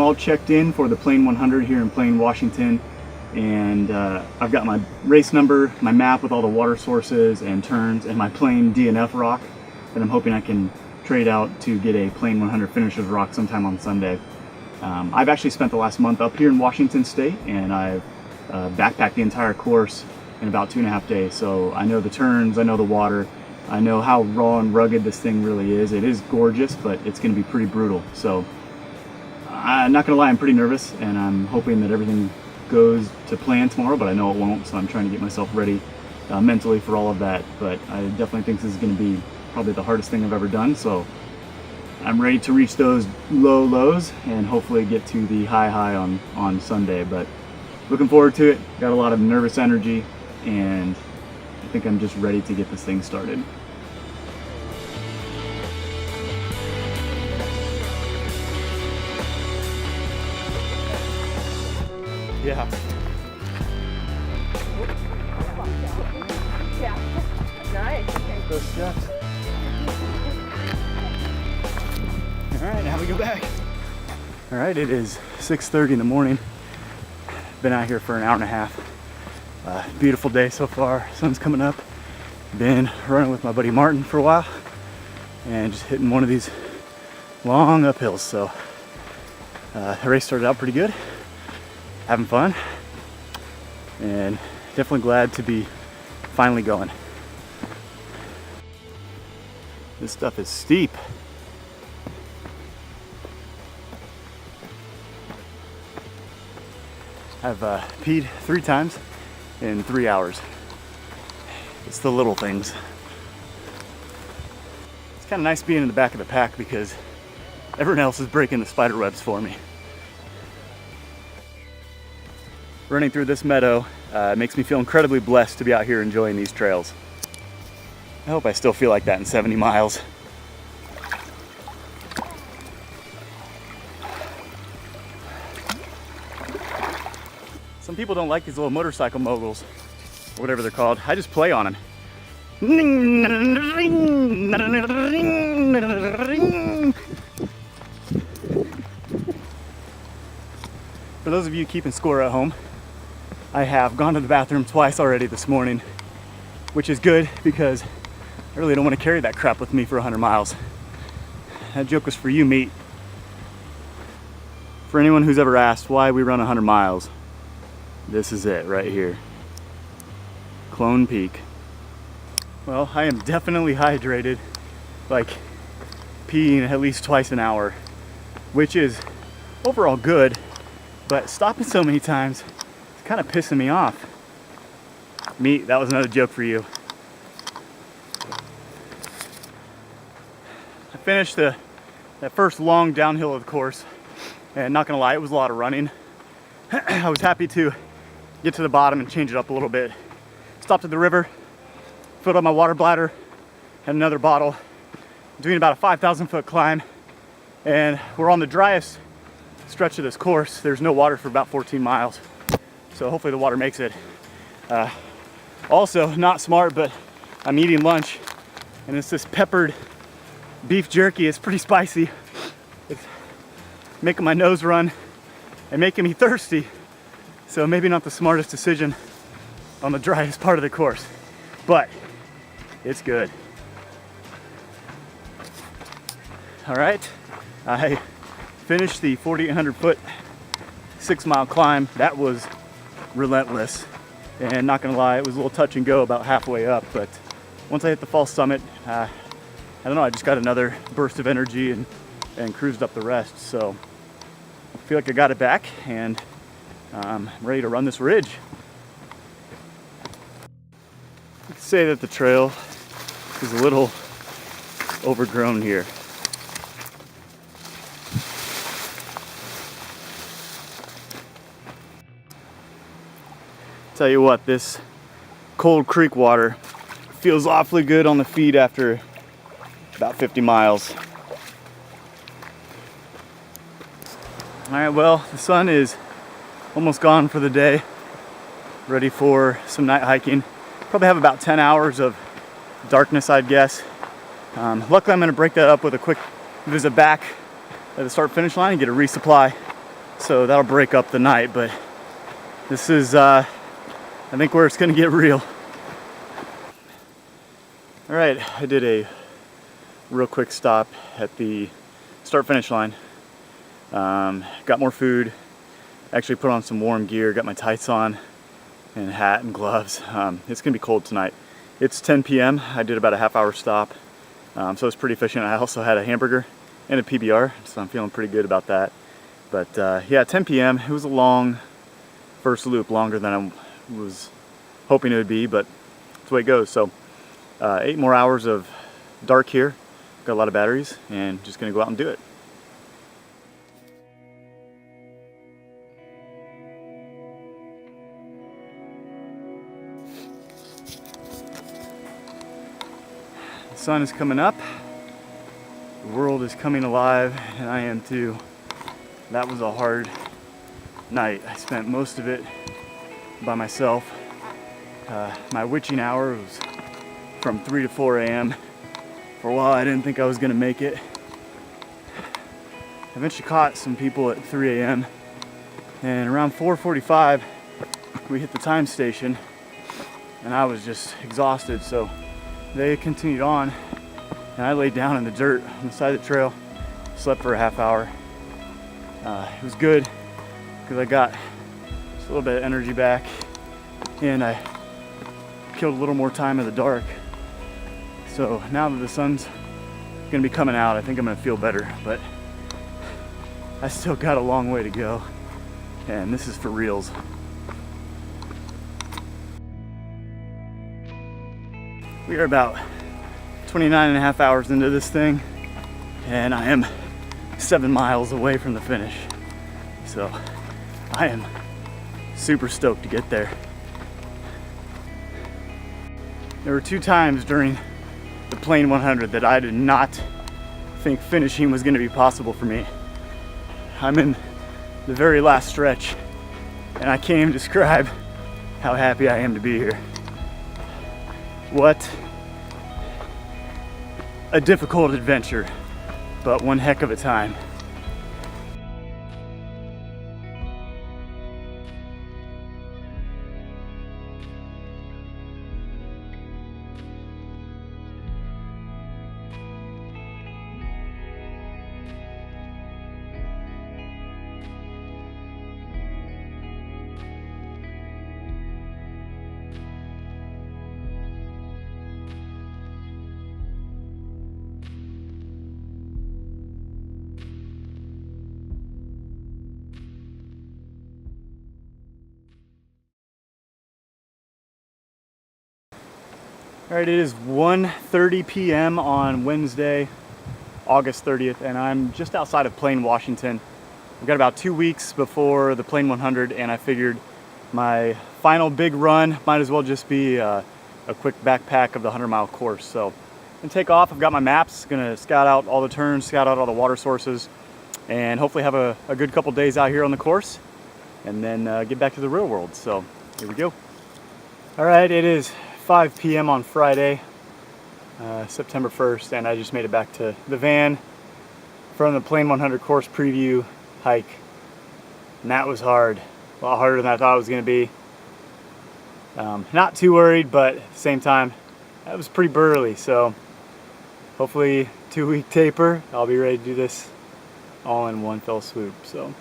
I'm all checked in for the Plain 100 here in Plain, Washington, and I've got my race number, my map with all the water sources and turns, and my Plain DNF rock that I'm hoping I can trade out to get a Plain 100 finisher's rock sometime on Sunday. I've actually spent the last month up here in Washington State, and I've backpacked the entire course in about 2.5 days, so I know the turns, I know the water, I know how raw and rugged this thing really is. It is gorgeous, but it's going to be pretty brutal. So I'm not going to lie, I'm pretty nervous, and I'm hoping that everything goes to plan tomorrow, but I know it won't, so I'm trying to get myself ready mentally for all of that. But I definitely think this is going to be probably the hardest thing I've ever done, so I'm ready to reach those low lows and hopefully get to the high on Sunday. But looking forward to it. Got a lot of nervous energy, and I think I'm just ready to get this thing started. Yeah. Yeah. Nice. Okay. Those steps. All right, now we go back. All right, it is 6:30 in the morning. Been out here for an hour and a half. Beautiful day so far. Sun's coming up. Been running with my buddy Martin for a while and just hitting one of these long uphills. So the race started out pretty good. Having fun, and definitely glad to be finally going. This stuff is steep. I've peed 3 times in 3 hours. It's the little things. It's kind of nice being in the back of the pack because everyone else is breaking the spider webs for me. Running through this meadow makes me feel incredibly blessed to be out here enjoying these trails. I hope I still feel like that in 70 miles. Some people don't like these little motorcycle moguls, or whatever they're called. I just play on them. For those of you keeping score at home, I have gone to the bathroom twice already this morning, which is good because I really don't want to carry that crap with me for 100 miles. That joke was for you, meat. For anyone who's ever asked why we run 100 miles, this is it right here. Clone Peak. Well, I am definitely hydrated, like peeing at least twice an hour, which is overall good, but stopping so many times, kind of pissing me off. Meat, that was another joke for you. I finished that first long downhill of the course, and not gonna lie, it was a lot of running. I was happy to get to the bottom and change it up a little bit. Stopped at the river, filled up my water bladder, had another bottle, doing about a 5,000 foot climb, and we're on the driest stretch of this course. There's no water for about 14 miles. So hopefully the water makes it. Also, not smart, but I'm eating lunch, and it's this peppered beef jerky. It's pretty spicy. It's making my nose run and making me thirsty. So maybe not the smartest decision on the driest part of the course, but it's good. All right, I finished the 4,800 foot 6-mile climb. That was relentless, and not gonna lie, it was a little touch and go about halfway up, but once I hit the false summit, I don't know, I just got another burst of energy and cruised up the rest. So I feel like I got it back, and I'm ready to run this ridge. You could say that the trail is a little overgrown here. Tell you what, this cold creek water feels awfully good on the feet after about 50 miles. All right, well, the sun is almost gone for the day. Ready for some night hiking. Probably have about 10 hours of darkness, I'd guess. Luckily, I'm gonna break that up with a quick visit back at the start finish line and get a resupply so that'll break up the night, but this is I think where it's gonna get real. All right, I did a real quick stop at the start-finish line. Got more food, actually put on some warm gear, got my tights on and hat and gloves. It's gonna be cold tonight. It's 10 p.m. I did about a half-hour stop, so it's pretty efficient. I also had a hamburger and a PBR, so I'm feeling pretty good about that. But yeah, 10 p.m. It was a long first loop, longer than I was hoping it would be, but that's the way it goes. So 8 more hours of dark here. Got a lot of batteries, and just gonna go out and do it. The sun is coming up. The world is coming alive, and I am too. That was a hard night. I spent most of it by myself. My witching hour was from 3 to 4 a.m. For a while, I didn't think I was gonna make it. I eventually caught some people at 3 a.m. and around 4:45, we hit the time station, and I was just exhausted. So they continued on, and I laid down in the dirt on the side of the trail, slept for a half hour. It was good because I got just a little bit of energy back, and I killed a little more time in the dark. So now that the sun's gonna be coming out, I think I'm gonna feel better, but I still got a long way to go, and this is for reals. We are about 29 and a half hours into this thing, and I am 7 miles away from the finish. So I am super stoked to get there. There were 2 times during the Plain 100 that I did not think finishing was going to be possible for me. I'm in the very last stretch, and I can't even describe how happy I am to be here. What a difficult adventure, but one heck of a time. All right, it is 1:30 p.m. on Wednesday, August 30th, and I'm just outside of Plain, Washington. We've got about 2 weeks before the Plain 100, and I figured my final big run might as well just be a quick backpack of the 100-mile course. So I'm gonna take off. I've got my maps, gonna scout out all the turns, scout out all the water sources, and hopefully have a good couple days out here on the course, and then get back to the real world. So here we go. All right, it is 5 p.m. on Friday, September 1st, and I just made it back to the van from the Plain 100 course preview hike. And that was hard, a lot harder than I thought it was going to be. Not too worried, but at the same time, that was pretty burly. So hopefully 2-week taper, I'll be ready to do this all in one fell swoop. So